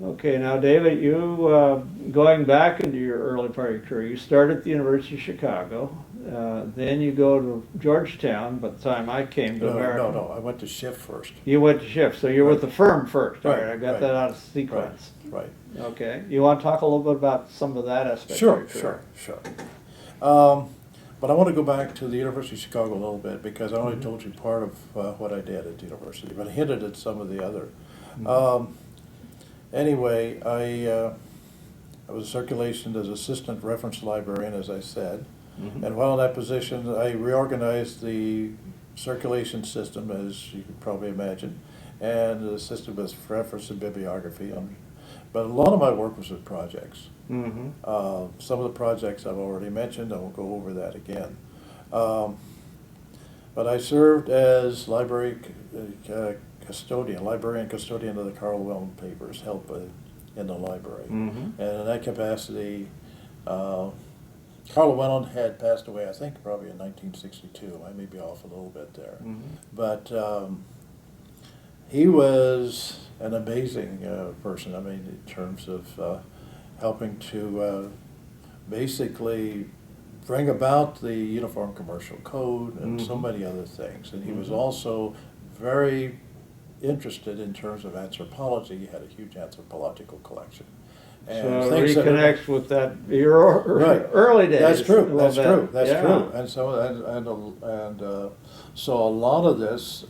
Okay, now David, you going back into your early part of your career, you started at the University of Chicago, then you go to Georgetown. By the time I came to No, America, no, I went to shift first. you went to shift, so you're with Right. the firm first. All Right, right, I got right, that out of Right, sequence. right. Okay, you want to talk a little bit about some of that aspect of Sure, your career? sure. But I want to go back to the University of Chicago a little bit because I only told you part of what I did at the university, but I hinted at some of the other. Anyway, I was circulation as assistant reference librarian, as I said. And while in that position, I reorganized the circulation system, as you can probably imagine, and the system was reference and bibliography. But a lot of my work was with projects. Some of the projects I've already mentioned, I won't go over that again. But I served as librarian custodian of the Carl Llewellyn papers held in the library. And in that capacity, Carl Llewellyn had passed away, I think, probably in 1962. I may be off a little bit there. But he was an amazing person, I mean, in terms of helping to basically bring about the Uniform Commercial Code and so many other things. And he was also very interested in terms of anthropology. He had a huge anthropological collection. And so it reconnects with that your early days. That's true. That's true. That's yeah. true. And so a lot of this,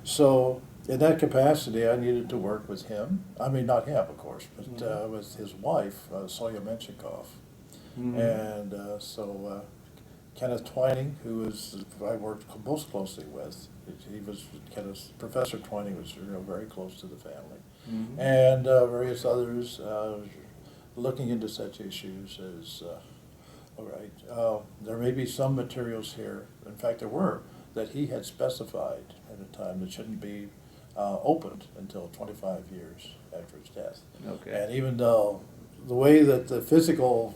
so in that capacity, I needed to work with him. I mean, not him, of course, but with his wife, Soya Menshikov. And so Kenneth Twining, I worked most closely with. Professor Twining was very close to the family. And various others looking into such issues as, all right, there may be some materials here, in fact there were, that he had specified at a time that shouldn't be opened until 25 years after his death. Okay. And even though the way that the physical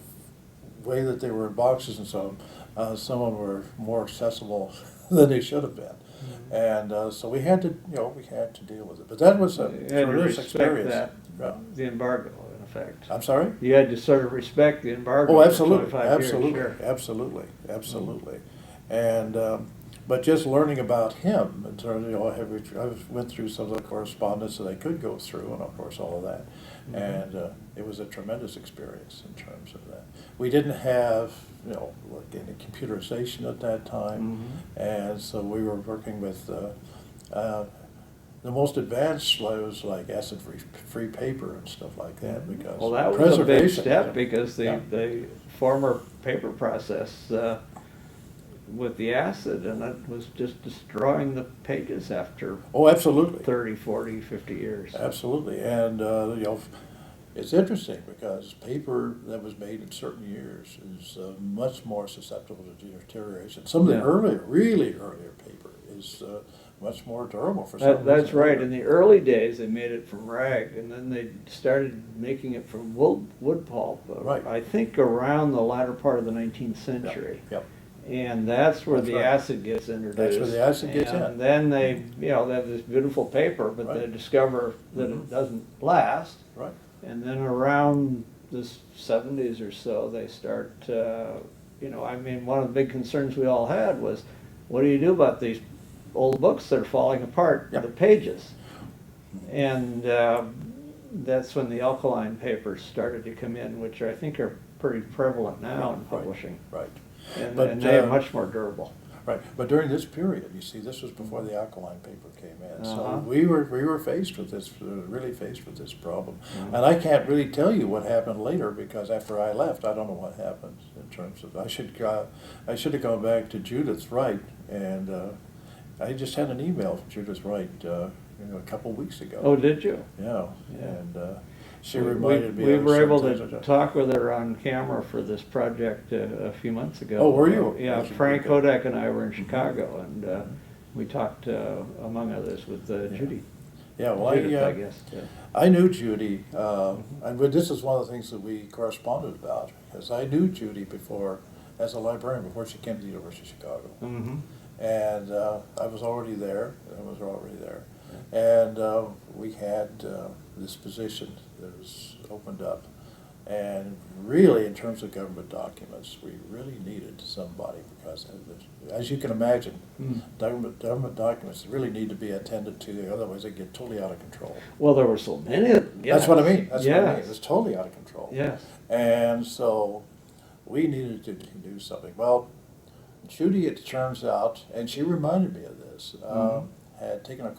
way that they were in boxes and so on, some of them were more accessible than they should have been. And so we had to deal with it. But that was a tremendous experience. The embargo, in effect. I'm sorry? You had to sort of respect the embargo. Oh, absolutely, for 25 absolutely, years, sure. absolutely. And but just learning about him in terms of, I went through some of the correspondence that I could go through, and of course all of that. And it was a tremendous experience in terms of that. We didn't have like any computerization at that time, and so we were working with the most advanced was like acid-free paper and stuff like that, because well, that was a big step because the former paper process with the acid, and it was just destroying the pages after absolutely 30, 40, 50 years. Absolutely. And it's interesting because paper that was made in certain years is much more susceptible to deterioration. Some of the really earlier paper is much more durable for some reason. That's right. In the early days, they made it from rag, and then they started making it from wood pulp. Right. I think around the latter part of the 19th century. Yep. And that's where the acid gets introduced. That's where the acid gets in. And then they have this beautiful paper, but they discover that it doesn't last. Right. And then around the 70s or so, they start, I mean, one of the big concerns we all had was, what do you do about these old books that are falling apart, the pages? And that's when the alkaline papers started to come in, which I think are pretty prevalent now in publishing. Right. And they're much more durable. Right, but during this period, you see, this was before the alkaline paper came in. So we were faced with this, really faced with this problem. And I can't really tell you what happened later, because after I left, I don't know what happened in terms of, I should have gone back to Judith Wright, and I just had an email from Judith Wright a couple weeks ago. Oh, did you? Yeah. And she reminded me. We were able to talk with her on camera for this project a few months ago. Oh, were you? Yeah, Frank Hodak and I were in Chicago, and we talked, among others, with Judy. Yeah, well, Judith, I guess. I knew Judy, and this is one of the things that we corresponded about, because I knew Judy before, as a librarian, before she came to the University of Chicago. And I was already there. And we had this position that was opened up. And really, in terms of government documents, we really needed somebody because, as you can imagine, government documents really need to be attended to, otherwise they get totally out of control. Well, there were so many of them. That's what I mean. That's what I mean. Yes. It was totally out of control. Yes. And so we needed to do something. Well, Judy, it turns out, and she reminded me of this, had taken a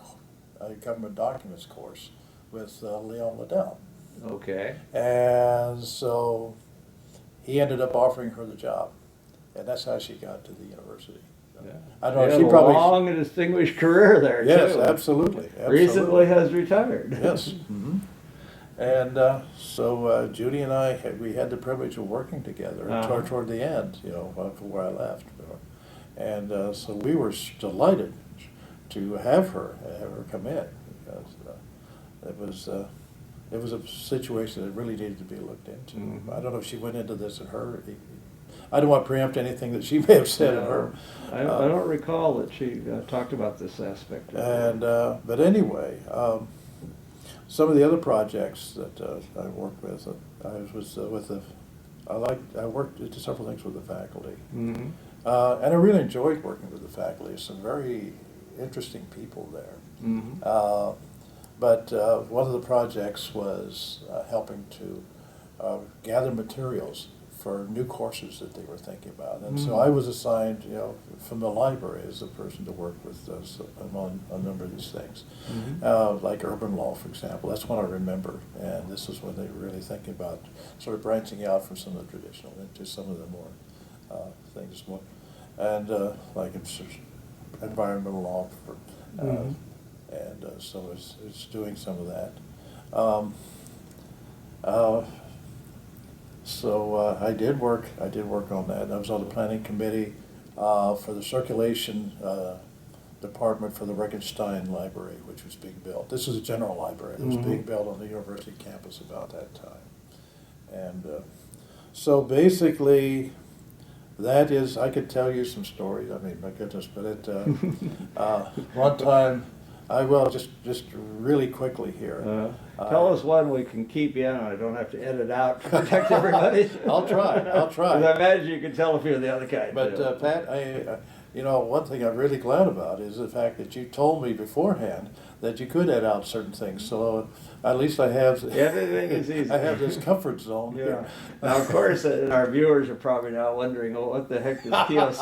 government documents course with Leon Liddell. Okay. And so he ended up offering her the job. And that's how she got to the university. Yeah. I don't know, She she probably. had a long and distinguished career there, Yes, too. absolutely. Recently has retired. Yes. And so Judy and I, we had the privilege of working together toward the end, before I left. And so we were delighted to have her come in, because it was a situation that really needed to be looked into. I don't know if she went into this in her. I don't want to preempt anything that she may have said in her. I don't recall that she talked about this aspect. But anyway, some of the other projects that I worked with, I worked did several things with the faculty, and I really enjoyed working with the faculty. Some very interesting people there. But one of the projects was helping to gather materials for new courses that they were thinking about. And so I was assigned, from the library as the person to work with on a number of these things. Like urban law, for example. That's what I remember. And this is when they were really thinking about sort of branching out from some of the traditional into some of the more things. And like environmental law for and so it's doing some of that. So I did work on that. I was on the planning committee for the circulation department for the Regenstein Library, which was being built. This is a general library that was being built on the university campus about that time. And so basically, that is, I could tell you some stories. I mean, my goodness, but one time, I will just really quickly here. Tell us one we can keep in. I don't have to edit out to protect everybody. I'll try. Because I imagine you can tell a few of the other guys. But Pat, one thing I'm really glad about is the fact that you told me beforehand that you could edit out certain things. So at least I have. Everything is easy. I have this comfort zone. Yeah. Here. Now, of course, our viewers are probably now wondering, oh, what the heck does Keo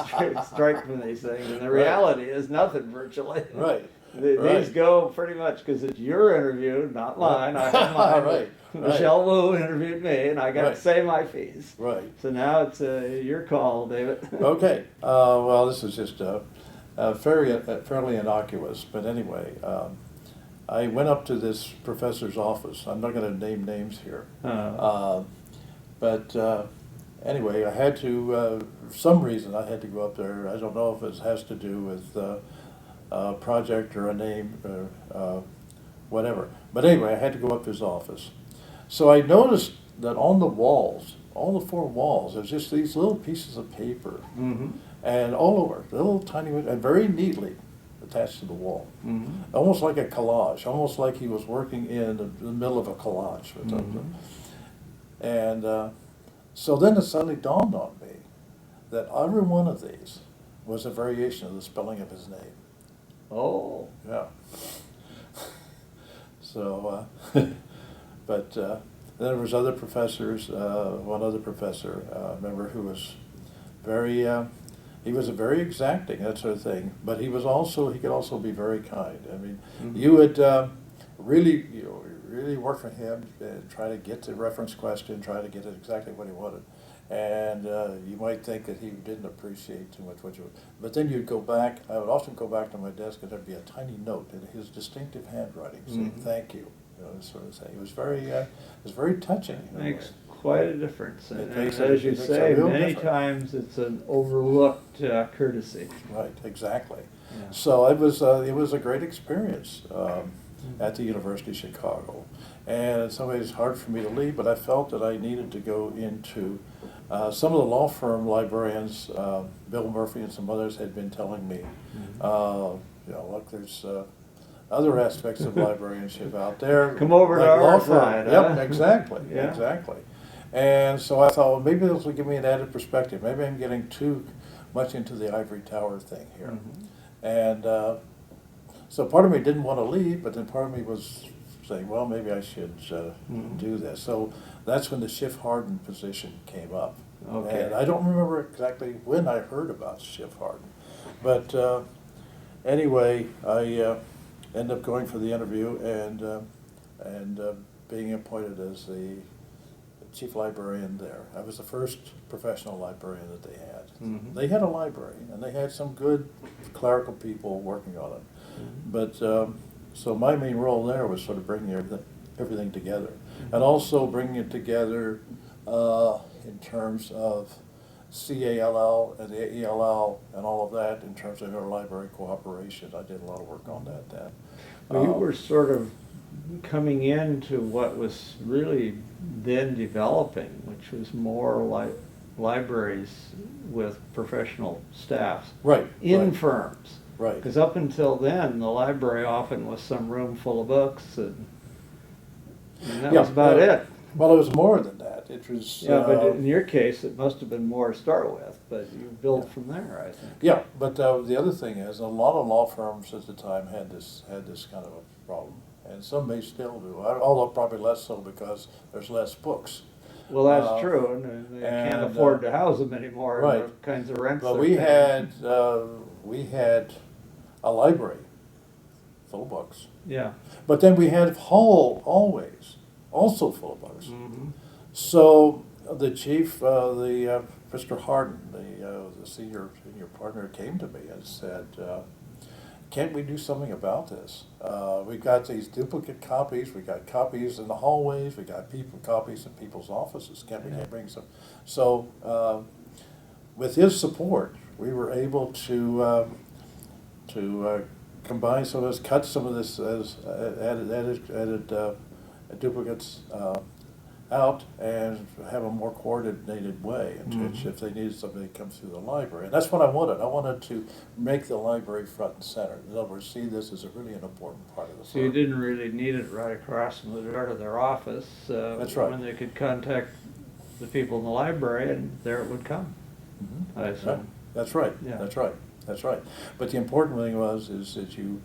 strike from these things? And the reality is nothing virtually. Right. These go pretty much because it's your interview, not mine. I have mine. Right. Michelle Wu interviewed me, and I got to say my fees. Right. So now it's your call, David. Okay. Well, this is just fairly innocuous, but anyway, I went up to this professor's office. I'm not going to name names here, but anyway, I had to. For some reason, I had to go up there. I don't know if it has to do with a project or a name or whatever. But anyway, I had to go up to his office. So I noticed that on the walls, all the four walls, there's just these little pieces of paper, and all over, little tiny, and very neatly attached to the wall, almost like a collage, almost like he was working in the middle of a collage or something. And so then it suddenly dawned on me that every one of these was a variation of the spelling of his name. Oh. Yeah. So, but then there was other professors. One other professor, remember, who was very. He was very exacting, that sort of thing. But he could also be very kind. I mean, you would really work for him, try to get the reference question, try to get it exactly what he wanted. And you might think that he didn't appreciate too much what you. But then you'd go back. I would often go back to my desk, and there'd be a tiny note in his distinctive handwriting saying "Thank you," this sort of thing. It was very touching. It makes quite a difference. And makes as you say, many difference. times it's an overlooked courtesy. Right, exactly. Yeah. So it was a great experience at the University of Chicago, and in some ways it's hard for me to leave. But I felt that I needed to go into. Some of the law firm librarians, Bill Murphy and some others, had been telling me, look, there's other aspects of librarianship out there. Come over to like our law firm. side, Yep, huh? exactly, Yeah. exactly. And so I thought, well, maybe this will give me an added perspective. Maybe I'm getting too much into the ivory tower thing here. And so part of me didn't want to leave, but then part of me was saying, well, maybe I should do this. So that's when the Schiff Hardin position came up. Okay. And I don't remember exactly when I heard about Schiff Hardin. But anyway, I ended up going for the interview and being appointed as the chief librarian there. I was the first professional librarian that they had. They had a library, and they had some good clerical people working on it. But so my main role there was sort of bringing everything together, and also bringing it together in terms of CALL and the AELL and all of that in terms of interlibrary cooperation. I did a lot of work on that then. Well, you were sort of coming into what was really then developing, which was more like libraries with professional staffs Right. in right, firms. Right. Because up until then, the library often was some room full of books, and that Yeah, was about it. Well, it was more than that. It was. Yeah, but in your case, it must have been more to start with, but you build from there, I think. Yeah, but the other thing is, a lot of law firms at the time had this kind of a problem, and some may still do. Although probably less so because there's less books. Well, that's true, and they can't afford to house them anymore. Right. The kinds of rents. But they're we had a library full of books, Yeah. but then we had hallways also full of books. Mm-hmm. So the chief, Mr. Hardin, the senior partner, came to me and said, "Can't we do something about this? We got these duplicate copies. We got copies in the hallways. We got copies in people's offices. Can't we bring some?" So with his support, we were able to combine some of this, cut some of this as added duplicates out and have a more coordinated way in which if they needed something to come through the library. And that's what I wanted. I wanted to make the library front and center. In other words, see this as really an important part of the So you firm. didn't really need it right across from the door to their office. That's right. When they could contact the people in the library, and there it would come. Mhm. I assume. Right. That's right. Yeah. That's right. That's right. But the important thing is that you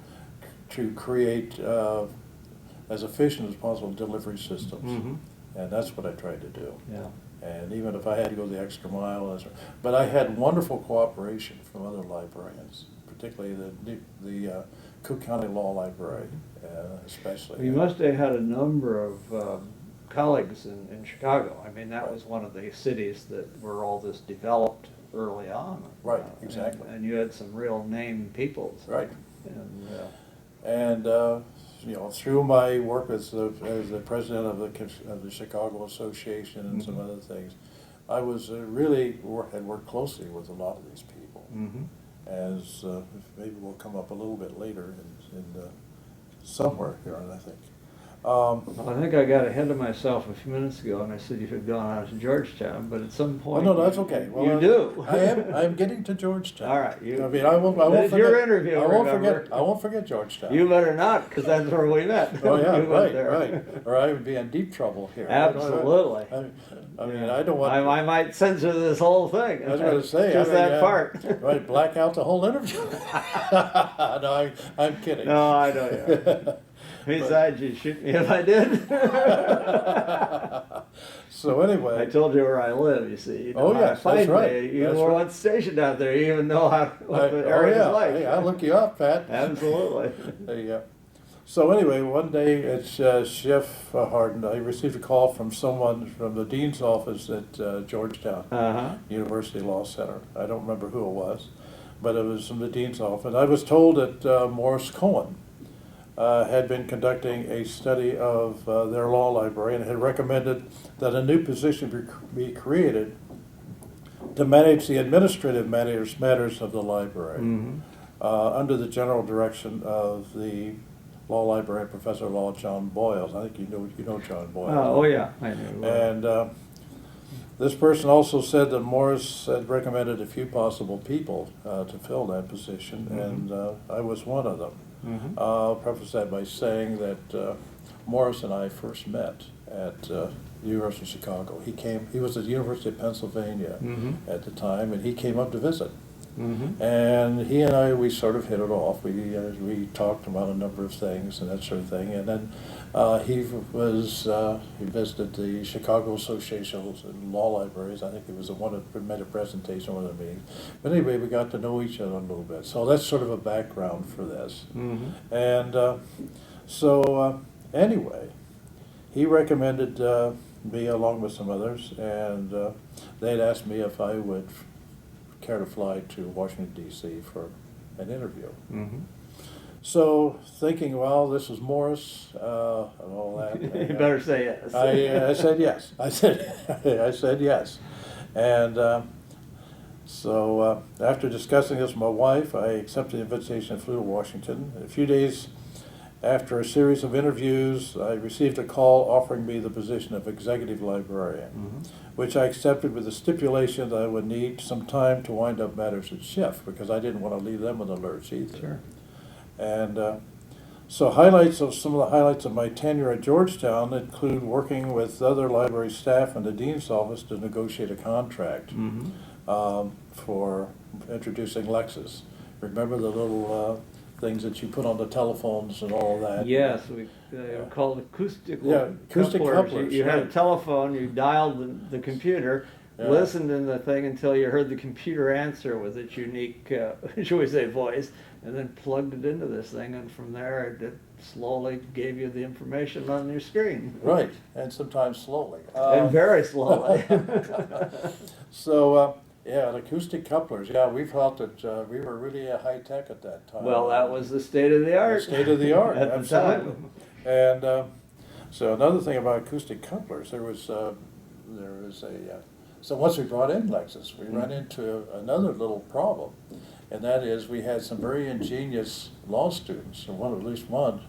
to create as efficient as possible delivery systems. Mm-hmm. And that's what I tried to do. Yeah. And even if I had to go the extra mile, but I had wonderful cooperation from other librarians, particularly the Cook County Law Library, especially. Well, you must have had a number of colleagues in Chicago. I mean, that was one of the cities that where all this developed early on. Right, exactly. And you had some real name peoples. Right. And You know, through my work as the president of the Chicago Association and some other things, I was had worked closely with a lot of these people. As maybe will come up a little bit later in somewhere here, I think. Well, I think I got ahead of myself a few minutes ago, and I said you had gone out to Georgetown, but at some point, no, that's okay. Well, you do. I'm getting to Georgetown. All right. I mean, I won't It's forget. your interview. I won't remember? forget. I won't forget Georgetown. You better not, because that's where we met. Oh yeah, You went there. right. Or I would be in deep trouble here. Absolutely. I mean, I don't want. I might censor this whole thing. I was going to say, just that part. Right, black out the whole interview. No, I'm kidding. No, I know you. Besides, you'd shoot me if I did. So anyway, I told you where I live. You see, you know Oh, how yes, to find that's right. me. You That's know right. what's stationed out there. You even know what the oh area's yeah, like. hey, I'll look you up, Pat. Absolutely. There you go. So anyway, one day at Chef Hardin, I received a call from someone from the dean's office at Georgetown University Law Center. I don't remember who it was, but it was from the dean's office. I was told that Morris Cohen had been conducting a study of their law library and had recommended that a new position be created to manage the administrative matters of the library under the general direction of the law librarian, Professor of Law John Boyles. I think you know John Boyles. Oh yeah, I know. And this person also said that Morris had recommended a few possible people to fill that position, and I was one of them. I'll preface that by saying that Morris and I first met at the University of Chicago. He was at the University of Pennsylvania at the time, and he came up to visit. And he and I, we sort of hit it off. We talked about a number of things and that sort of thing. And then he visited the Chicago Association of Law Libraries. I think he was the one that made a presentation at one of the meetings. But anyway, we got to know each other a little bit. So that's sort of a background for this. And anyway, he recommended me along with some others, and they'd asked me if I would care to fly to Washington, D.C. for an interview. So thinking, well, this is Morris and all that. You better say yes. I said yes. I said yes. And so after discussing this with my wife, I accepted the invitation and flew to Washington. A few days after a series of interviews, I received a call offering me the position of executive librarian, which I accepted with the stipulation that I would need some time to wind up matters at Schiff, because I didn't want to leave them in the lurch either. Sure. And some of the highlights of my tenure at Georgetown include working with other library staff and the dean's office to negotiate a contract for introducing Lexis. Remember the little things that you put on the telephones and all that? Yes, we were called acoustic acoustic couplers. You had a telephone, you dialed the computer, listened in the thing until you heard the computer answer with its unique, shall we say, voice, and then plugged it into this thing, and from there it slowly gave you the information on your screen. Right, and sometimes slowly. And very slowly. So, the acoustic couplers, we felt that we were really high tech at that time. Well, that was the state of the art. The state of the art, at absolutely. the time. And so another thing about acoustic couplers, so once we brought in Lexis, we ran into another little problem, and that is we had some very ingenious law students, or at least one,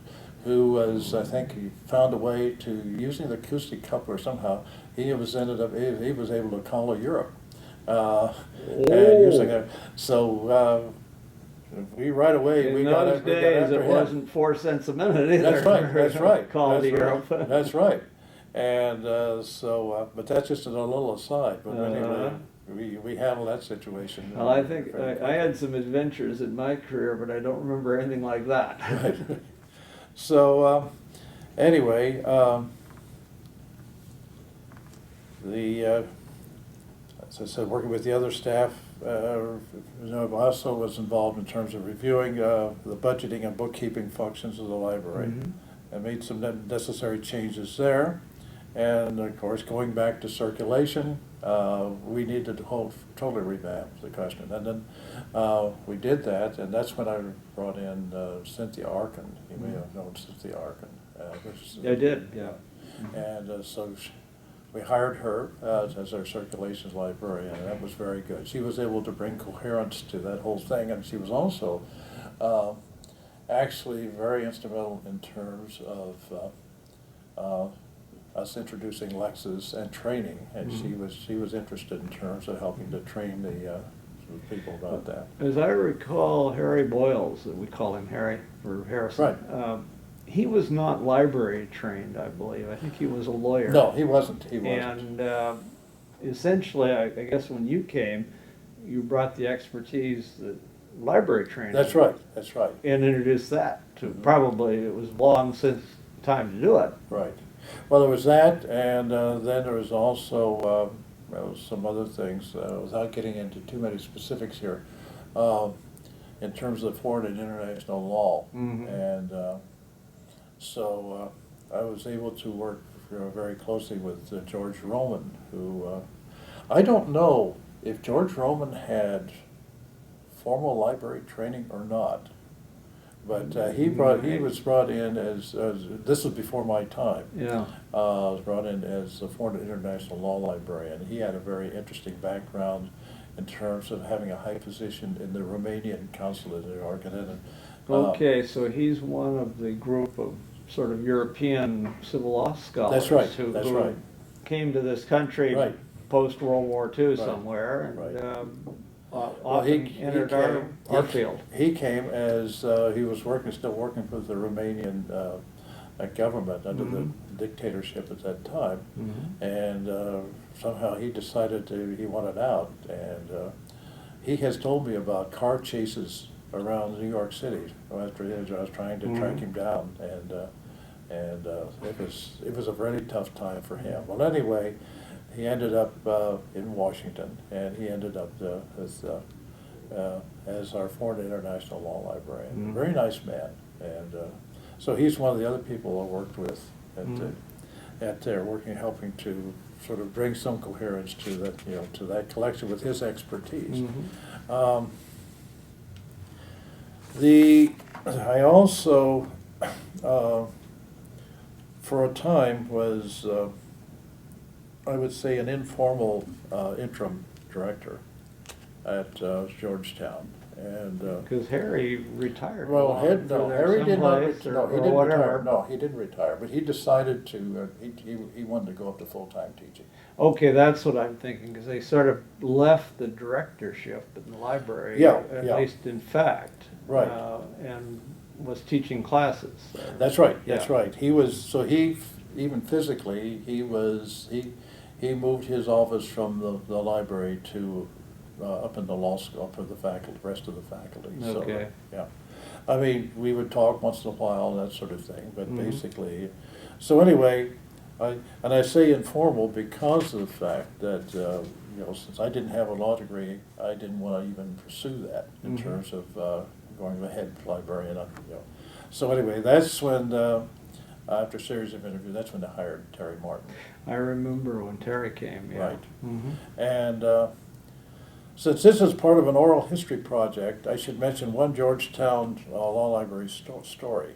who was, I think, he found a way to, using the acoustic coupler somehow, he was able to call Europe. And using it, so we right away in got those days it wasn't 4 cents a minute either. That's right. Call to Europe. That's right. And but that's just a little aside. But anyway, we handled that situation. Well, I think I had some adventures in my career, but I don't remember anything like that. Right. So anyway, as I said, working with the other staff, I also was involved in terms of reviewing the budgeting and bookkeeping functions of the library. I made some necessary changes there. And of course, going back to circulation, we needed to totally revamp the question. And then we did that, and that's when I brought in Cynthia Arkin. You may have known Cynthia Arkin. I did, yeah. And so we hired her as our circulations librarian, and that was very good. She was able to bring coherence to that whole thing, and she was also actually very instrumental in terms of us introducing Lexis and training, and she was interested in terms of helping to train the people about that. As I recall, Harry Boyles, we call him Harry for Harrison. Right. He was not library trained, I believe. I think he was a lawyer. No, he wasn't. He wasn't. And essentially, I guess when you came, you brought the expertise that library training. That's right. That's right. And introduced that to probably, it was long since time to do it. Right. Well, there was that, and then there was also some other things, without getting into too many specifics here, in terms of foreign and international law. And so I was able to work very closely with George Roman, who, I don't know if George Roman had formal library training or not. But he was brought in as this was before my time. Yeah. Was brought in as a foreign and international law librarian. He had a very interesting background in terms of having a high position in the Romanian consulate in New York. Okay, so he's one of the group of sort of European civil law scholars. That's right. Who came to this country post World War II somewhere. And, often entered our field. He came as he was still working for the Romanian government under the dictatorship at that time, and somehow he decided he wanted out, and he has told me about car chases around New York City after I was trying to track him down, and it was a very tough time for him. Well, anyway, he ended up in Washington, and he ended up as our foreign international law librarian. Very nice man, and so he's one of the other people I worked with at there, helping to sort of bring some coherence to that, to that collection with his expertise. I also, for a time, was I would say an informal interim director at Georgetown, and Because Harry retired. well, Harry did not. He didn't whatever. retire. No, he didn't retire, but he decided to. He wanted to go up to full-time teaching. Okay, that's what I'm thinking, because they sort of left the directorship in the library, Yeah, at yeah. least in fact. Right. And was teaching classes. That's right. That's Yeah. right. He was. So he even physically he was he moved his office from the library to up in the law school for the faculty, rest of the faculty. Okay. So, yeah. I mean, we would talk once in a while and that sort of thing, but basically, so anyway, I say informal because of the fact that, since I didn't have a law degree, I didn't want to even pursue that in terms of going to the head librarian. So anyway, that's when, after a series of interviews, that's when they hired Terry Martin. I remember when Terry came, yeah. Right. And since this is part of an oral history project, I should mention one Georgetown Law Library story.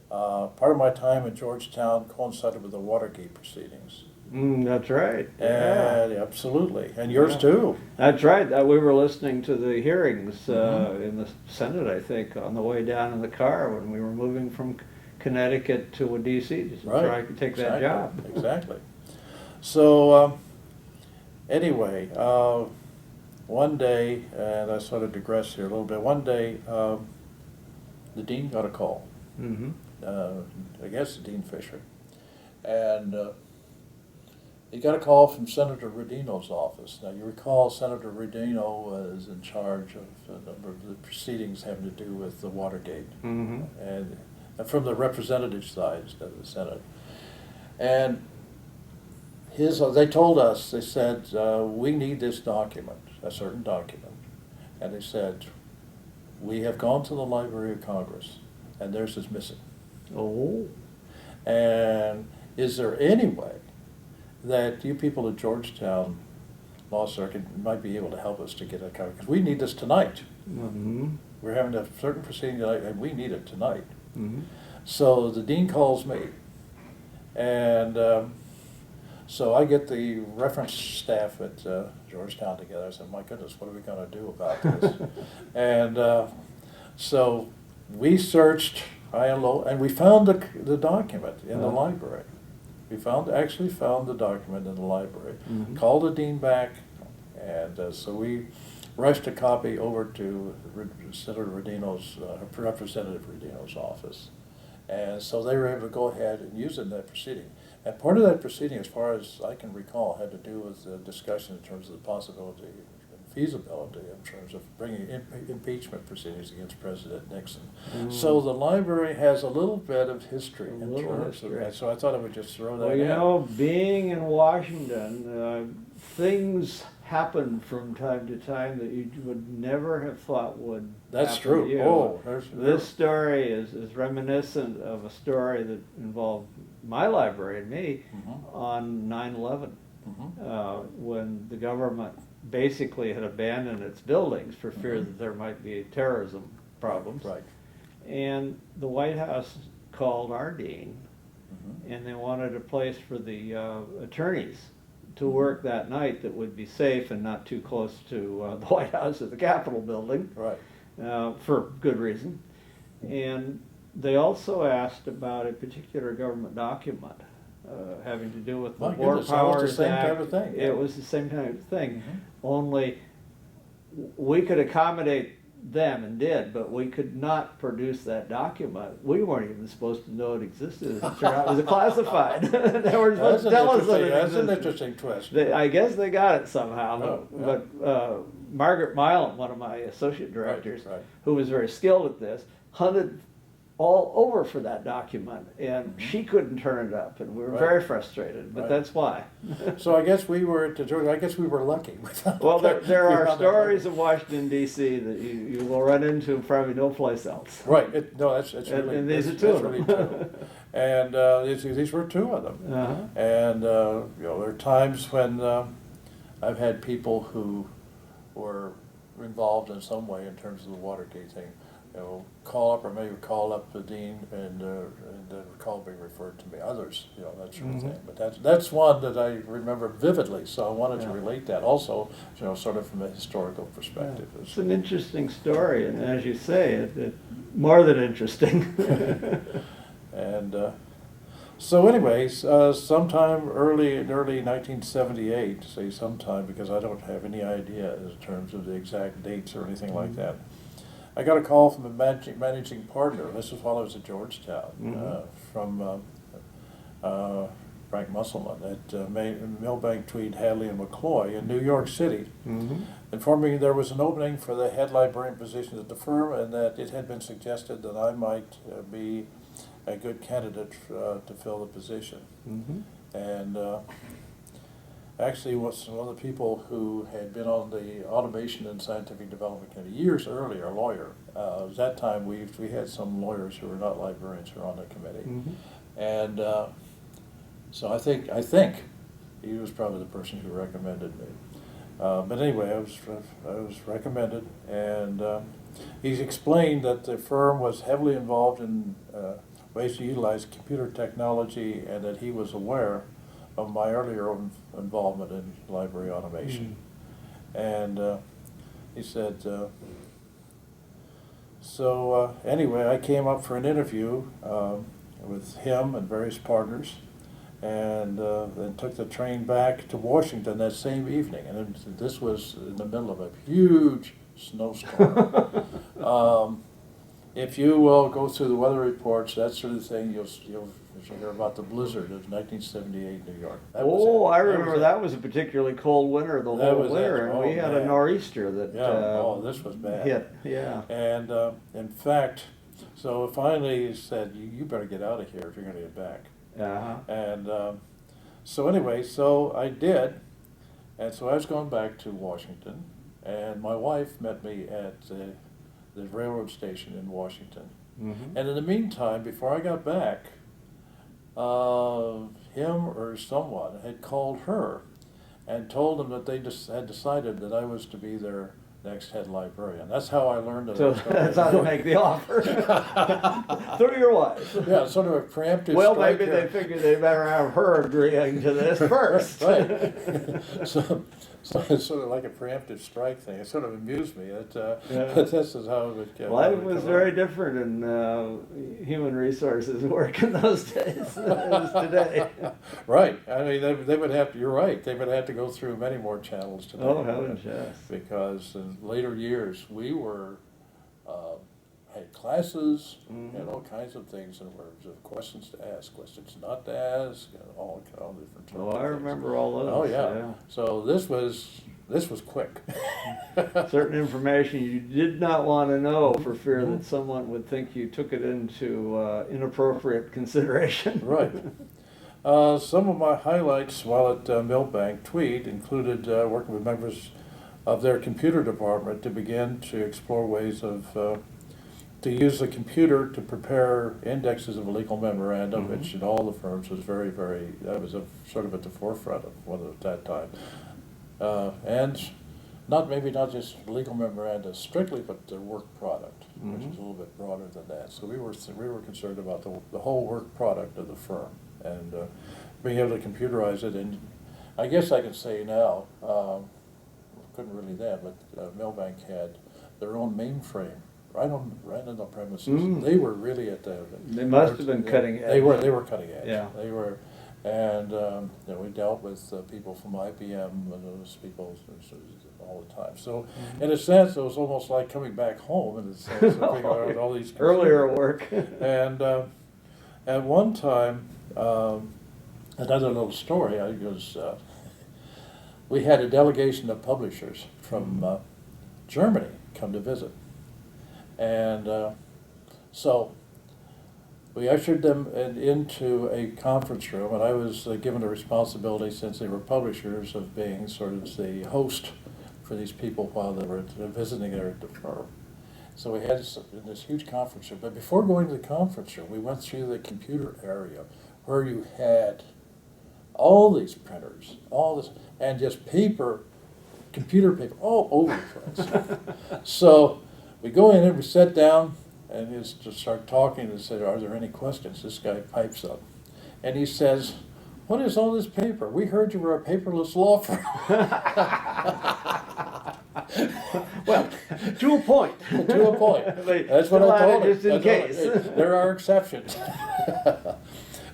Part of my time at Georgetown coincided with the Watergate proceedings. That's right. And absolutely, and yours too. That's right. We were listening to the hearings in the Senate, I think, on the way down in the car when we were moving from Connecticut to D.C. to try to take that job. Exactly. So anyway, one day, and I sort of digress here a little bit. One day, the dean got a call. I guess Dean Fisher, and he got a call from Senator Rodino's office. Now you recall Senator Rodino was in charge of a number of the proceedings having to do with the Watergate, and from the representative side of the Senate. And they told us, they said, we need this document, a certain document. And they said, we have gone to the Library of Congress, and theirs is missing. Oh. And is there any way that you people at Georgetown Law Circuit might be able to help us to get a copy? Because we need this tonight. We're having a certain proceeding tonight, and we need it tonight. So the dean calls me, and so I get the reference staff at Georgetown together. I said, my goodness, what are we going to do about this? And so we searched high and low, and we found the document in the library. We actually found the document in the library, called the dean back, and so we rushed a copy over to Senator Rodino's, Representative Rodino's office. And so they were able to go ahead and use it in that proceeding. And part of that proceeding, as far as I can recall, had to do with the discussion in terms of the possibility and feasibility in terms of bringing impeachment proceedings against President Nixon. So the library has a little bit of history in terms of that. So I thought I would just throw that in. Well, being in Washington, things happen from time to time that you would never have thought would That's happen true. to you. Oh, this story is reminiscent of a story that involved my library and me on 9/11, when the government basically had abandoned its buildings for fear that there might be terrorism problems. Right. And the White House called our dean, and they wanted a place for the attorneys to work that night that would be safe and not too close to the White House or the Capitol building, Right. For good reason. And they also asked about a particular government document having to do with the My War goodness, that was the Powers same Act. type of thing. It was the same type of thing, only we could accommodate them and did, but we could not produce that document. We weren't even supposed to know it existed. It turned out it was classified. They were supposed to tell us that it That's an existed. interesting twist. I guess they got it somehow, Oh, yeah. but Margaret Milam, one of my associate directors, right. who was very skilled at this, hunted all over for that document, and she couldn't turn it up, and we were Right. very frustrated. But Right. that's why. So I guess we were lucky. Well, there are stories of Washington D.C. that you will run into probably no place else. Right. That's really. And these are that's two of really them. true. And these were two of them. Uh-huh. And there are times when I've had people who were involved in some way in terms of the Watergate thing, call up or maybe call up the dean and call being referred to me. Others, that sort of thing. But that's one that I remember vividly. So I wanted to relate that also, sort of from a historical perspective. It's an interesting story, and as you say, it more than interesting. And so anyways, sometime in early 1978, say sometime, because I don't have any idea in terms of the exact dates or anything like that, I got a call from a managing partner. This was while I was at Georgetown, from Frank Musselman at Milbank, Tweed, Hadley, and McCloy in New York City, informing me there was an opening for the head librarian position at the firm, and that it had been suggested that I might be a good candidate to fill the position. And actually was one of the people who had been on the Automation and Scientific Development Committee years earlier, a lawyer. At that time we had some lawyers who were not librarians who were on the committee. And so I think he was probably the person who recommended me. But anyway, I was recommended, and he's explained that the firm was heavily involved in ways to utilize computer technology, and that he was aware of my earlier involvement in library automation. And he said, anyway, I came up for an interview with him and various partners, and then took the train back to Washington that same evening. And this was in the middle of a huge snowstorm. If you will go through the weather reports, that sort of thing, you'll hear about the blizzard of 1978 New York. I remember that was a particularly cold winter, the whole winter, and we had a nor'easter that this was bad. hit. Yeah. And in fact, so finally he said, you better get out of here if you're going to get back. And so anyway, so I did, and so I was going back to Washington, and my wife met me at the railroad station in Washington. And in the meantime, before I got back, him or someone had called her and told them that they had decided that I was to be their next head librarian. That's how I learned that. So that's how they make the offer. Through your wife. Yeah, sort of a preemptive Well, strike maybe there. they figured they better have her agreeing to this first. Right. So it's sort of like a preemptive strike thing. It sort of amused me. This is how it would go. Life was very different in human resources work in those days than it is today. Right. I mean, they would have to, you're right, they would have to go through many more channels today. Oh, heavens, yes. Because in later years, we were, had classes and all kinds of things in terms of questions to ask, questions not to ask, and all different Oh, sorts of I things. remember all those. Oh, yeah. So this was quick. Certain information you did not want to know for fear that someone would think you took it into inappropriate consideration. Right. Some of my highlights while at Milbank Tweed included working with members of their computer department to begin to explore ways of to use the computer to prepare indexes of a legal memorandum, which in all the firms was very, that was sort of at the forefront of one at that time. And maybe not just legal memoranda strictly, but their work product, which is a little bit broader than that. So we were concerned about the whole work product of the firm, and being able to computerize it. And I guess I can say now, couldn't really then, but Milbank had their own mainframe right on the premises. They were really at the. They must have been cutting edge. They were cutting edge. Yeah. They were, And then we dealt with people from IBM, and those people all the time. So in a sense, it was almost like coming back home in a sense of figuring out all these Earlier work. And at one time, another little story, we had a delegation of publishers from Germany come to visit. And so we ushered them into a conference room, and I was given the responsibility, since they were publishers, of being sort of the host for these people while they were visiting there at the firm. So we had this huge conference room. But before going to the conference room, we went through the computer area where you had all these printers, all this, and just paper, computer paper, all over the place. So we go in and we sat down and just start talking and said, "Are there any questions?" This guy pipes up. And he says, "What is all this paper? We heard you were a paperless law firm." Well, to a point. To a point. That's what I told him. Just in case. There are exceptions.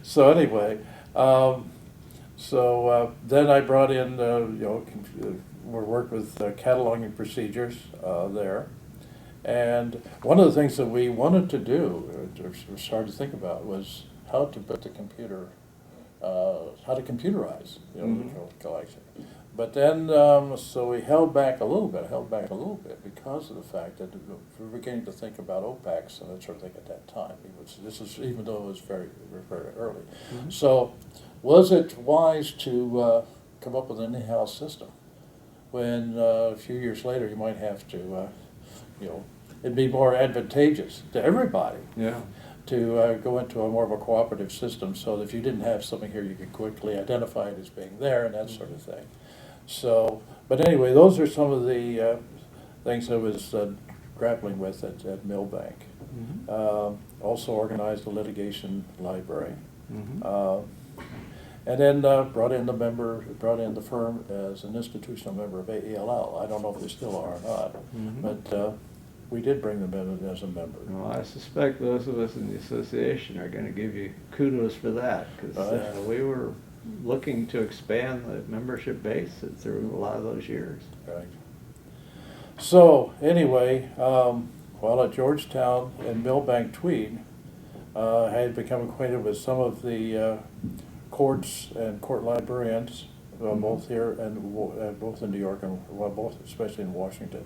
So anyway, then I brought in, we worked with cataloging procedures there. And one of the things that we wanted to do, or started to think about, was how to put the computer, how to computerize the collection. But then, so we held back a little bit because of the fact that we were beginning to think about OPACs and that sort of thing at that time. This is even though it was very, very early. Mm-hmm. So was it wise to come up with an in-house system when a few years later you might have to, it'd be more advantageous to everybody to go into a more of a cooperative system, so that if you didn't have something here, you could quickly identify it as being there and that sort of thing. So, but anyway, those are some of the things I was grappling with at Millbank. Mm-hmm. Also organized a litigation library. Mm-hmm. And then brought in the firm as an institutional member of AELL. I don't know if they still are or not, mm-hmm. But we did bring them in as a member. Well, I suspect those of us in the association are going to give you kudos for that, because we were looking to expand the membership base through a lot of those years. Right. So anyway, while at Georgetown and Millbank Tweed, I had become acquainted with some of the courts and court librarians, both here and both in New York and both especially in Washington,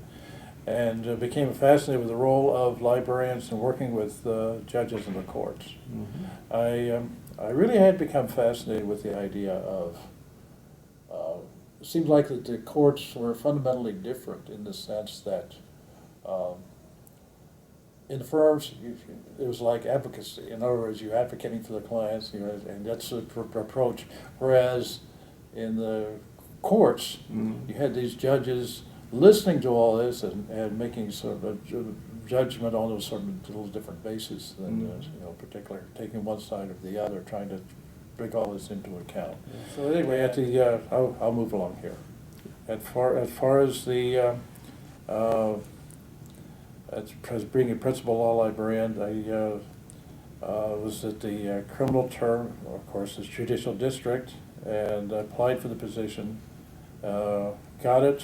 and became fascinated with the role of librarians in working with judges in the courts. Mm-hmm. I really had become fascinated with the idea of, it seems like that the courts were fundamentally different in the sense that in the firms, it was like advocacy. In other words, you're advocating for the clients, and that's the approach. Whereas in the courts, you had these judges listening to all this and making sort of a judgment on those sort of little different bases than, particularly taking one side or the other, trying to bring all this into account. So anyway, at the I'll move along here. As far as the as being a principal law librarian, I was at the criminal term, of course, as judicial district, and I applied for the position, got it,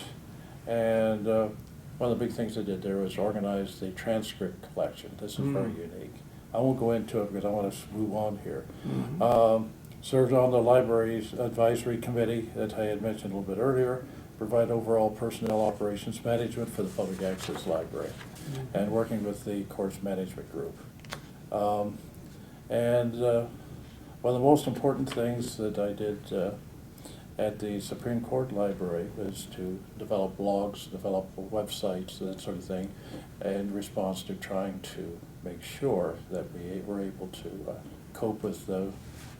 and one of the big things I did there was organize the transcript collection. This is very unique. I won't go into it because I want to move on here. Served on the library's advisory committee that I had mentioned a little bit earlier, provide overall personnel operations management for the public access library, and working with the courts management group. And one of the most important things that I did at the Supreme Court Library was to develop blogs, develop websites, that sort of thing, in response to trying to make sure that we were able to cope with the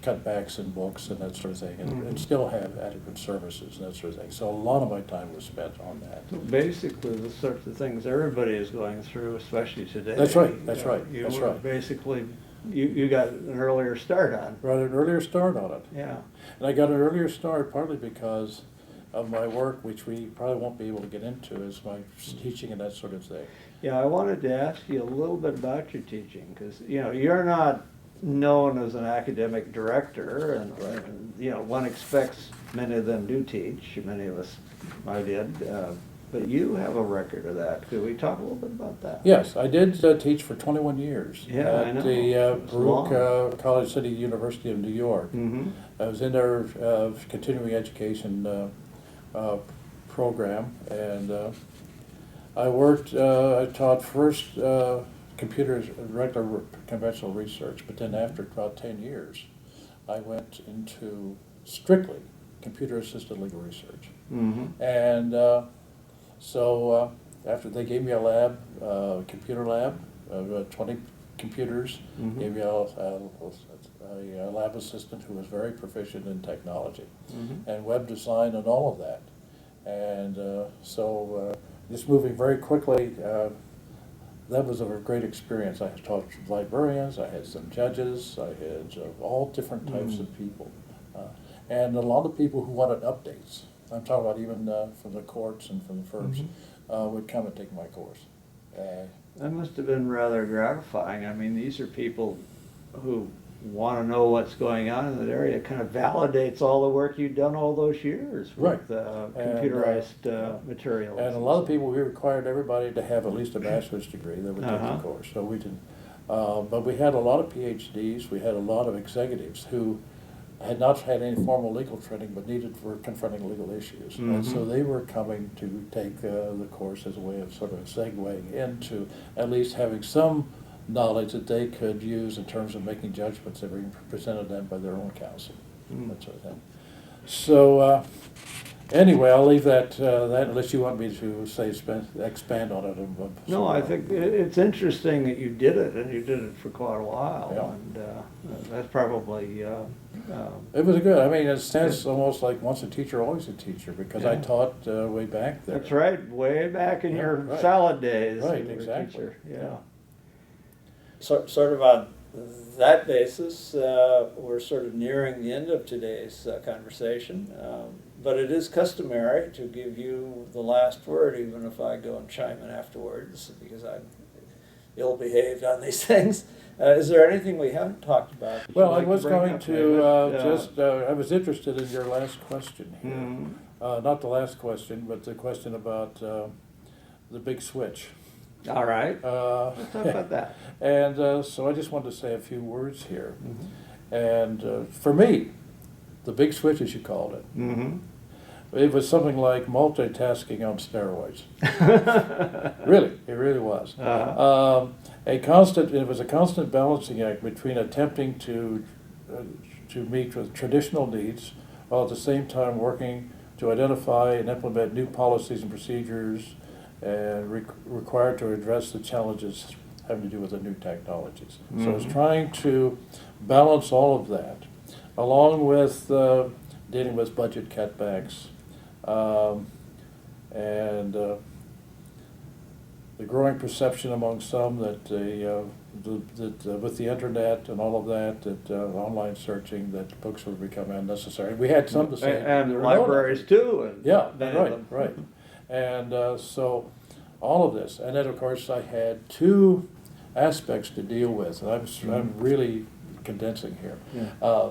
cutbacks in books and that sort of thing, and still have adequate services and that sort of thing. So a lot of my time was spent on that. So basically, the sorts of things everybody is going through, especially today. That's right. That's right. That's right. Basically, you got an earlier start on. Got an earlier start on it. Yeah. And I got an earlier start partly because of my work, which we probably won't be able to get into, is my teaching and that sort of thing. Yeah, I wanted to ask you a little bit about your teaching, because you're not known as an academic director, and you know, one expects many of them do teach. Many of us, I did, but you have a record of that. Could we talk a little bit about that? Yes, I did teach for 21 years Yeah, I at know. the It's long. Baruch College City University of New York. Mm-hmm. I was in their continuing education program, and I taught first computers, regular conventional research, but then after about 10 years, I went into strictly computer-assisted legal research. Mm-hmm. And so after they gave me a lab, computer lab, 20 computers, Mhm. gave me a lab assistant who was very proficient in technology Mm-hmm. and web design and all of that. And so just moving very quickly, that was a great experience. I talked to librarians, I had some judges, I had all different types of people. And a lot of people who wanted updates. I'm talking about even from the courts and from the firms, would come and take my course. That must have been rather gratifying. I mean, these are people who want to know what's going on in that area. It kind of validates all the work you've done all those years with computerized materials. And a lot of people, we required everybody to have at least a bachelor's degree that would take the course. So we didn't. But we had a lot of PhDs. We had a lot of executives who had not had any formal legal training but needed for confronting legal issues. And so they were coming to take the course as a way of sort of segueing into at least having some knowledge that they could use in terms of making judgments that were presented to them by their own counsel, that sort of thing. So anyway, I'll leave that unless you want me to say expand on it. No, I think it's interesting that you did it, and you did it for quite a while. Yeah. And that's probably. It was good. I mean, it sounds almost like once a teacher, always a teacher, because I Yeah. taught way back there. That's right, way back in your right. salad days. Right, you were a exactly. teacher. Yeah. Yeah. Sort of on that basis, we're sort of nearing the end of today's conversation. But it is customary to give you the last word, even if I go and chime in afterwards, because I'm ill-behaved on these things. Is there anything we haven't talked about? that Well, you'd I like was bring going up, to David? I was interested in your last question here. Mhm. Not the last question, but the question about the big switch. All right. Uh, Let's talk about that. And so I just wanted to say a few words here. Mm-hmm. And for me, the big switch, as you called it, Mm-hmm. it was something like multitasking on steroids. Really, it really was. It was a constant balancing act between attempting to meet with traditional needs, while at the same time working to identify and implement new policies and procedures, and required to address the challenges having to do with the new technologies. So it's trying to balance all of that, along with dealing with budget cutbacks, and the growing perception among some that with the internet and all of that, online searching, that books would become unnecessary. We had some to say, And there were libraries too. And yeah, many of right, them. right. And so all of this, and then of course I had two aspects to deal with, and I'm really condensing here. Yeah.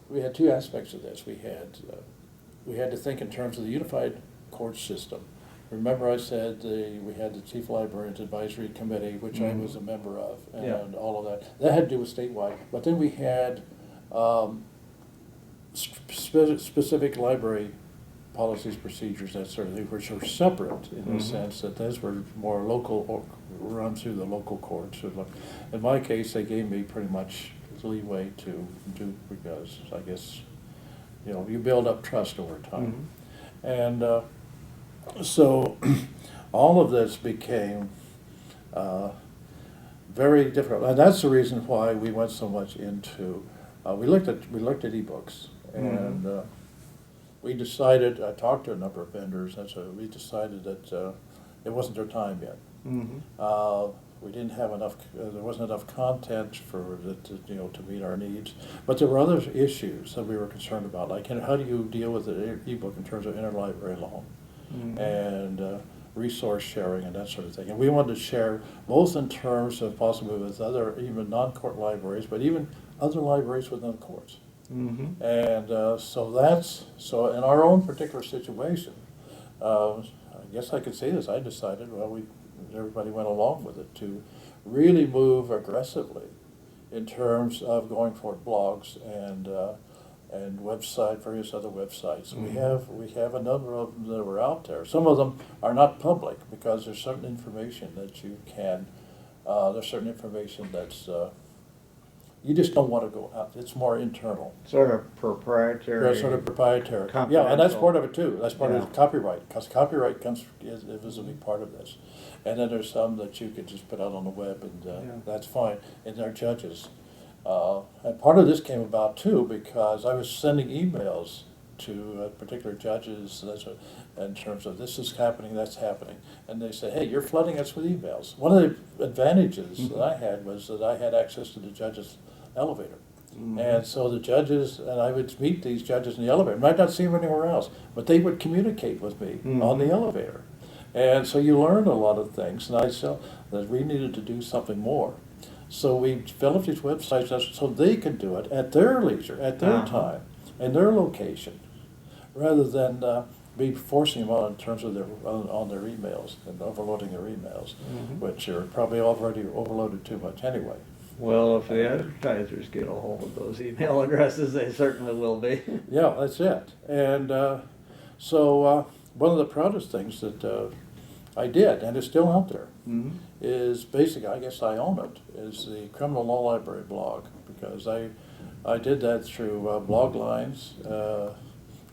We had two aspects of this. We had to think in terms of the unified court system. Remember I said we had the Chief Librarian's Advisory Committee, which I was a member of, and all of that. That had to do with statewide. But then we had specific library policies, procedures, that sort of thing, which are separate in the sense that those were more local, or run through the local courts. In my case, they gave me pretty much leeway to do, because I guess, you build up trust over time. And so all of this became very difficult, and that's the reason why we went so much into. We looked at ebooks, and we decided. I talked to a number of vendors, and so we decided that it wasn't their time yet. We didn't have enough. There wasn't enough content for it to meet our needs. But there were other issues that we were concerned about, like how do you deal with the ebook in terms of interlibrary loan, and resource sharing and that sort of thing. And we wanted to share both in terms of possibly with other, even non-court libraries, but even other libraries within the courts. Mm-hmm. And so in our own particular situation, I guess I could say this, I decided, everybody went along with it, to really move aggressively in terms of going for blogs and various other websites. Mm-hmm. We have a number of them that were out there. Some of them are not public because there's certain information that you can, there's certain information that's, you just don't want to go out. It's more internal. Sort of proprietary. They're sort of proprietary. Yeah, and that's part of it too. That's part of the copyright, because copyright is a big part of this. And then there's some that you could just put out on the web, and that's fine. And they're judges. And part of this came about too because I was sending emails to particular judges in terms of this is happening, that's happening. And they say, hey, you're flooding us with emails. One of the advantages that I had was that I had access to the judges' elevator. Mm-hmm. And so the judges, and I would meet these judges in the elevator. I might not see them anywhere else, but they would communicate with me on the elevator. And so you learn a lot of things. And I saw that we needed to do something more. So we developed these websites so they could do it at their leisure, at their time, and their location, rather than be forcing them on in terms of on their emails and overloading their emails, which are probably already overloaded too much anyway. Well, if the advertisers get a hold of those email addresses, they certainly will be. Yeah, that's it. And so one of the proudest things that I did, and it's still out there, is basically, I guess I own it, is the Criminal Law Library blog, because I did that through blog lines.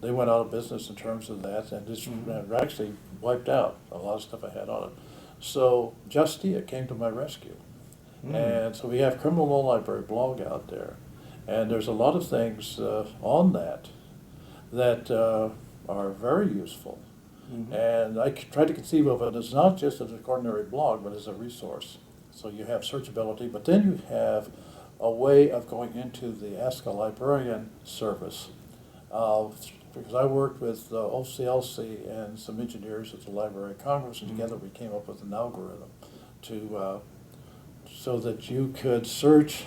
They went out of business in terms of that, and just actually wiped out a lot of stuff I had on it. So Justia came to my rescue. And so we have Criminal Law Library blog out there, and there's a lot of things on that are very useful. And I try to conceive of it as not just as an ordinary blog, but as a resource. So you have searchability, but then you have a way of going into the Ask a Librarian service. Because I worked with OCLC and some engineers at the Library of Congress, and together we came up with an algorithm so that you could search,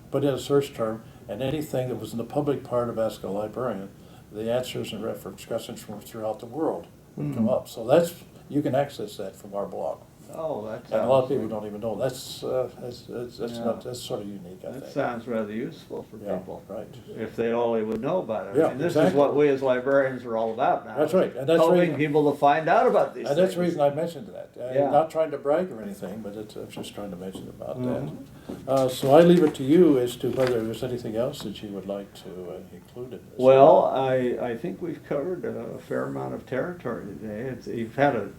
put in a search term, and anything that was in the public part of Ask a Librarian, the answers and reference questions from throughout the world would come up. So you can access that from our blog. Oh, that's. And a lot of people don't even know. That's sort of unique, I think. That sounds rather useful for people. Right. If they only would know about it. Yeah, I mean, this is exactly. what we as librarians are all about now. That's right. And that's helping people to find out about these And things. that's the reason I mentioned that. Yeah. Not trying to brag or anything, but I'm just trying to mention about that. So I leave it to you as to whether there's anything else that you would like to include in this. Well, I think we've covered a fair amount of territory today. You've had a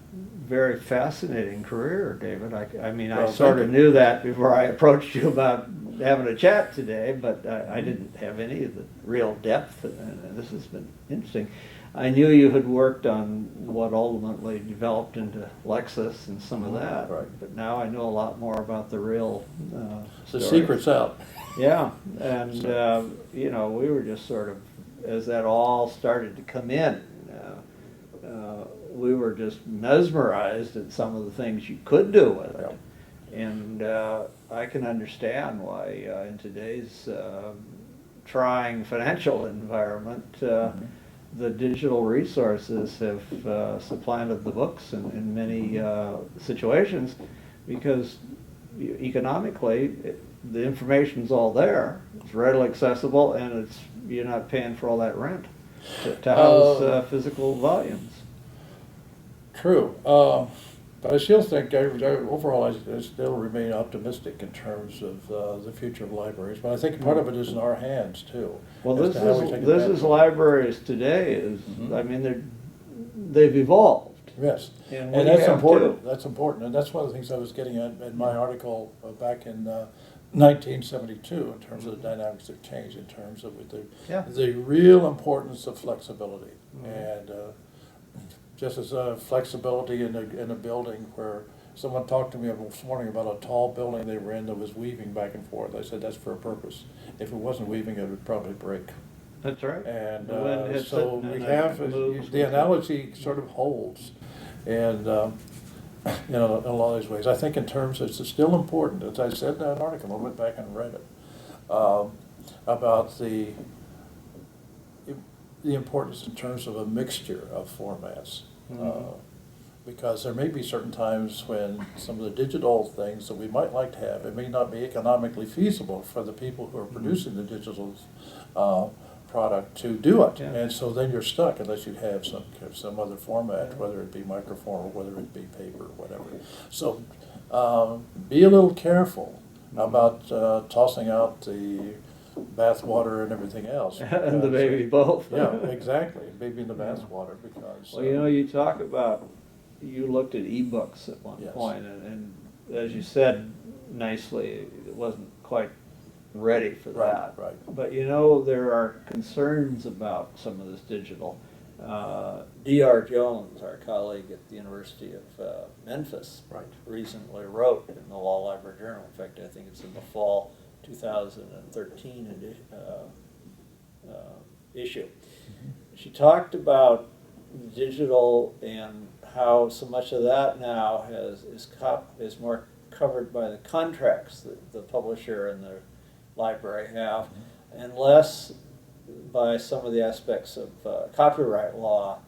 very fascinating career, David. I mean, I sort of knew that before I approached you about having a chat today, but I didn't have any of the real depth, and this has been interesting. I knew you had worked on what ultimately developed into Lexis and some of that, but now I know a lot more about the real The story. secret's out. Yeah, and you know, we were just sort of, as that all started to come in, we were just mesmerized at some of the things you could do with it. And I can understand why in today's trying financial environment, the digital resources have supplanted the books in many situations, because economically the information's all there, it's readily accessible, and you're not paying for all that rent to house physical volumes. True. But I still think, overall, I still remain optimistic in terms of the future of libraries. But I think part of it is in our hands, too. Well, this is libraries today. I mean, they've evolved. Yes, And that's important. Too. That's important, and that's one of the things I was getting at in my article back in 1972, in terms of the dynamics of change, in terms of the real importance of flexibility, and just as flexibility in a building where someone talked to me this morning about a tall building they were in that was weaving back and forth. I said that's for a purpose. If it wasn't weaving, it would probably break. That's right. And The wind hits so it, we and have it moves the analogy sort of holds, and you know, in a lot of these ways. I think in terms, it's still important, as I said in that article, I went back and read it, about the importance in terms of a mixture of formats. Mhm. Because there may be certain times when some of the digital things that we might like to have, it may not be economically feasible for the people who are producing the digital product to do it. Yeah. And so then you're stuck unless you have some other format, whether it be microform or whether it be paper or whatever. So be a little careful about tossing out the bathwater and everything else. And the because, baby both. Yeah, exactly, baby in the bathwater, because. Well, you know, you talk about, you looked at ebooks at one Yes. point, and as you said nicely, it wasn't quite ready for Right, that. right. But you know, there are concerns about some of this digital. D.R. Jones, our colleague at the University of Memphis, Right. recently wrote in the Law Library Journal. In fact, I think it's in the fall 2013 issue. She talked about digital and how so much of that now is more covered by the contracts that the publisher and the library have, and less by some of the aspects of copyright law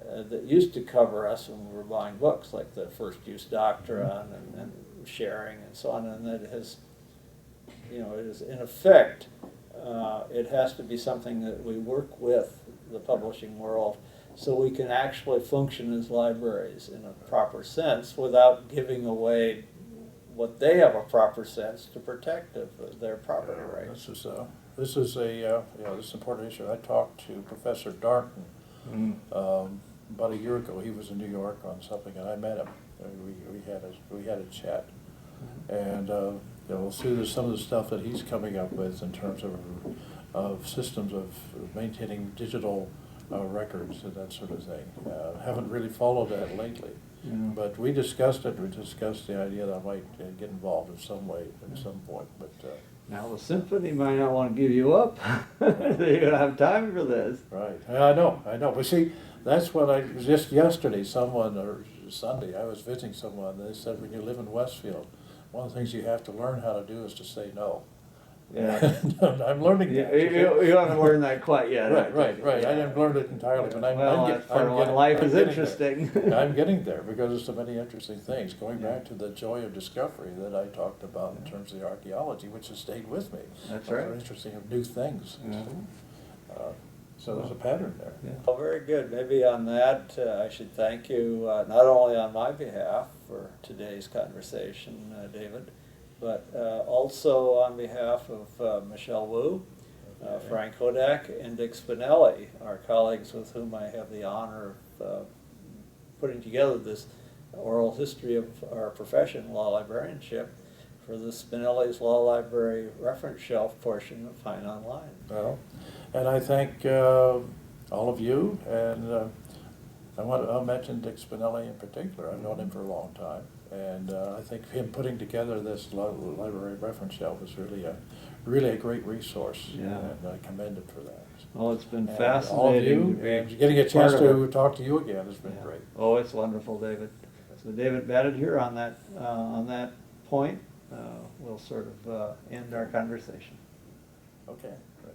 that used to cover us when we were buying books, like the first use doctrine and sharing and so on, and that has, you know, it is in effect, it has to be something that we work with the publishing world so we can actually function as libraries in a proper sense without giving away what they have a proper sense to protect of their property rights. This is an important issue. I talked to Professor Darnton about a year ago. He was in New York on something, and I met him. We had a chat, and we'll see some of the stuff that he's coming up with in terms of systems of maintaining digital records and that sort of thing. Haven't really followed that lately. Yeah. But we discussed it. We discussed the idea that I might get involved in some way at some point. But Now the symphony might not want to give you up. They don't have time for this. right, I know. But see, that's what just yesterday. Someone or Sunday, I was visiting someone. They said, when you live in Westfield, one of the things you have to learn how to do is to say no. Yeah. I'm learning that. You haven't learned that quite yet. Right. I didn't learn it entirely, but That's part of why life is interesting. I'm getting there because there's so many interesting things. Going back to the joy of discovery that I talked about in terms of the archaeology, which has stayed with me. That's Those right. are interesting of new things. Mhm. So there's a pattern there. Yeah. Well, very good. Maybe on that, I should thank you, not only on my behalf for today's conversation, David, but also on behalf of Michelle Wu, Frank Hodak, and Dick Spinelli, our colleagues with whom I have the honor of putting together this oral history of our profession, law librarianship, for the Spinelli's Law Library reference shelf portion of Fine Online. Well, and I thank all of you, and I'll mention Dick Spinelli in particular. I've known him for a long time, and I think him putting together this library reference shelf is really a great resource, Yeah. and I commend him for that. Well, it's been And fascinating. all of you, to be and getting a chance part of to it. talk to you again has been Yeah. great. Oh, it's wonderful, David. So David Badertscher, on that point, we'll sort of end our conversation. Okay, great.